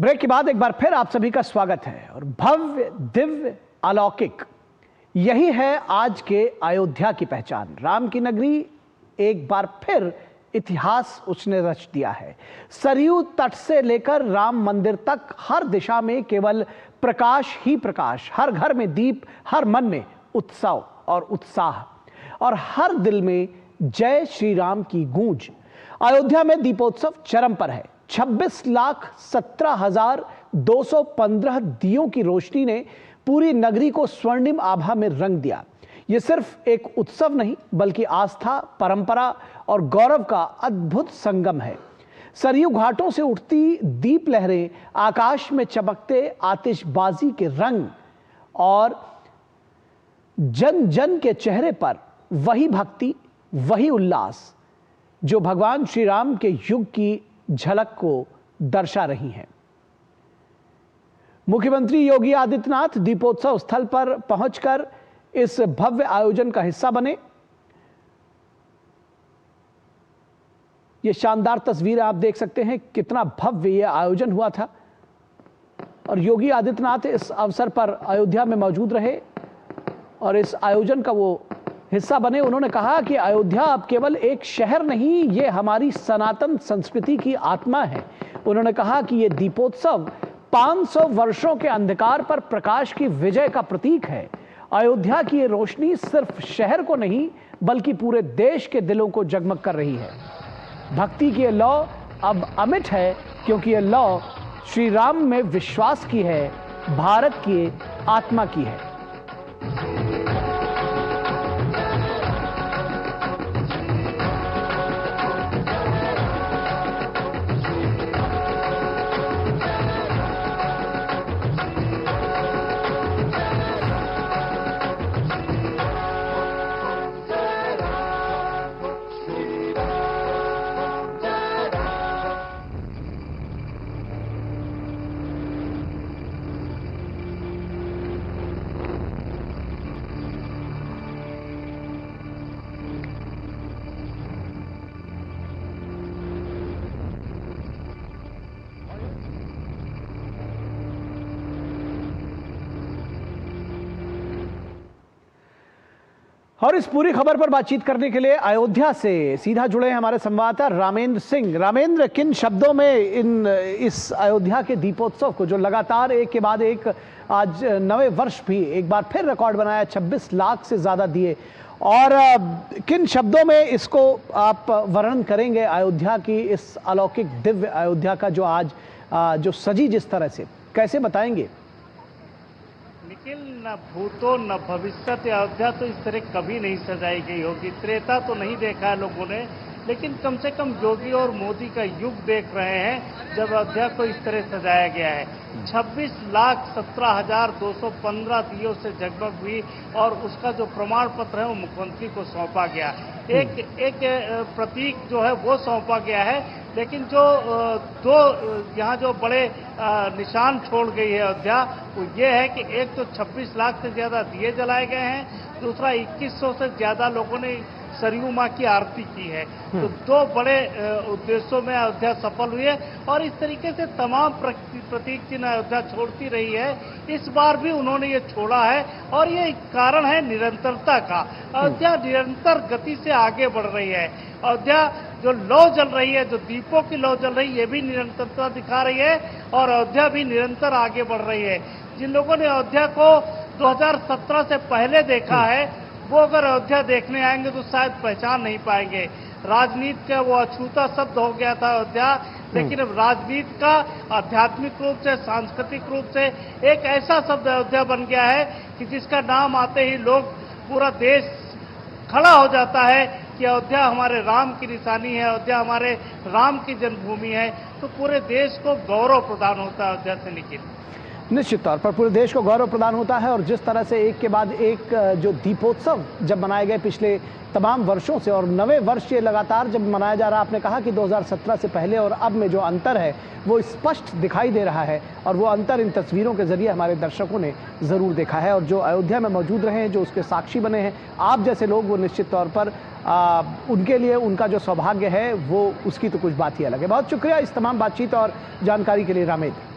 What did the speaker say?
Break के बाद एक बार फिर आप सभी का स्वागत है। और भव्य, दिव्य, अलौकिक, यही है आज के अयोध्या की पहचान। राम की नगरी एक बार फिर इतिहास उसने रच दिया है। सरयू तट से लेकर राम मंदिर तक हर दिशा में केवल प्रकाश ही प्रकाश, हर घर में दीप, हर मन में उत्सव और उत्साह, और हर दिल में जय श्री राम की गूंज। अयोध्या में दीपोत्सव चरम पर है। 26,17,215 दियों की रोशनी ने पूरी नगरी को स्वर्णिम आभा में रंग दिया। यह सिर्फ एक उत्सव नहीं, बल्कि आस्था, परंपरा और गौरव का अद्भुत संगम है। सरयू घाटों से उठती दीप लहरें, आकाश में चमकते आतिशबाजी के रंग, और जन जन के चेहरे पर वही भक्ति, वही उल्लास जो भगवान श्री राम के युग की झलक को दर्शा रही हैं। मुख्यमंत्री योगी आदित्यनाथ दीपोत्सव स्थल पर पहुंचकर इस भव्य आयोजन का हिस्सा बने। ये शानदार तस्वीरें आप देख सकते हैं, कितना भव्य यह आयोजन हुआ था। और योगी आदित्यनाथ इस अवसर पर अयोध्या में मौजूद रहे और इस आयोजन का वो हिस्सा बने। उन्होंने कहा कि अयोध्या अब केवल एक शहर नहीं, ये हमारी सनातन संस्कृति की आत्मा है। उन्होंने कहा कि ये दीपोत्सव 500 वर्षों के अंधकार पर प्रकाश की विजय का प्रतीक है। अयोध्या की ये रोशनी सिर्फ शहर को नहीं, बल्कि पूरे देश के दिलों को जगमग कर रही है। भक्ति की ये लौ अब अमिट है, क्योंकि ये लौ श्री राम में विश्वास की है, भारत की आत्मा की है। और इस पूरी खबर पर बातचीत करने के लिए अयोध्या से सीधा जुड़े हैं हमारे संवाददाता रामेंद्र सिंह। रामेंद्र, किन शब्दों में इस अयोध्या के दीपोत्सव को, जो लगातार एक के बाद एक आज नवे वर्ष भी एक बार फिर रिकॉर्ड बनाया, 26 लाख से ज्यादा दिए, और किन शब्दों में इसको आप वर्णन करेंगे अयोध्या की इस अलौकिक दिव्य अयोध्या का, जो आज जो सजी जिस तरह से, कैसे बताएंगे? निखिल, न भूतो न भविष्य अयोध्या तो इस तरह कभी नहीं सजाई गई होगी। त्रेता तो नहीं देखा है लोगों ने, लेकिन कम से कम योगी और मोदी का युग देख रहे हैं जब अयोध्या को इस तरह सजाया गया है। 26,17,215 दियों से जगमग हुई और उसका जो प्रमाण पत्र है वो मुख्यमंत्री को सौंपा गया। एक प्रतीक जो है वो सौंपा गया है, लेकिन जो दो यहाँ जो बड़े निशान छोड़ गई है अयोध्या, वो ये है कि एक तो 26 लाख से ज्यादा दिए जलाए गए हैं, दूसरा 2100 से ज्यादा लोगों ने सरयू माँ की आरती की है। तो दो बड़े उद्देश्यों में अयोध्या सफल हुई है और इस तरीके से तमाम प्रतीक चिन्ह अयोध्या छोड़ती रही है। इस बार भी उन्होंने ये छोड़ा है और ये कारण है निरंतरता का। अयोध्या निरंतर गति से आगे बढ़ रही है। अयोध्या जो लौ जल रही है, जो दीपों की लौ जल रही है, ये भी निरंतरता दिखा रही है और अयोध्या भी निरंतर आगे बढ़ रही है। जिन लोगों ने अयोध्या को 2017 से पहले देखा है, वो अगर अयोध्या देखने आएंगे तो शायद पहचान नहीं पाएंगे। राजनीति का वो अछूता शब्द हो गया था अयोध्या, लेकिन अब राजनीति का आध्यात्मिक रूप से, सांस्कृतिक रूप से एक ऐसा शब्द अयोध्या बन गया है कि जिसका नाम आते ही लोग, पूरा देश खड़ा हो जाता है कि अयोध्या हमारे राम की निशानी है, अयोध्या हमारे राम की जन्मभूमि है। तो पूरे देश को गौरव प्रदान होता है अयोध्या से। निखिल, निश्चित तौर पर पूरे देश को गौरव प्रदान होता है। और जिस तरह से एक के बाद एक जो दीपोत्सव जब मनाए गए पिछले तमाम वर्षों से, और नवे वर्ष ये लगातार जब मनाया जा रहा, आपने कहा कि 2017 से पहले और अब में जो अंतर है वो स्पष्ट दिखाई दे रहा है, और वो अंतर इन तस्वीरों के जरिए हमारे दर्शकों ने ज़रूर देखा है। और जो अयोध्या में मौजूद रहे हैं, जो उसके साक्षी बने हैं, आप जैसे लोग, वो निश्चित तौर पर उनके लिए उनका जो सौभाग्य है वो उसकी तो कुछ बात ही अलग है। बहुत शुक्रिया इस तमाम बातचीत और जानकारी के लिए रामेंद्र।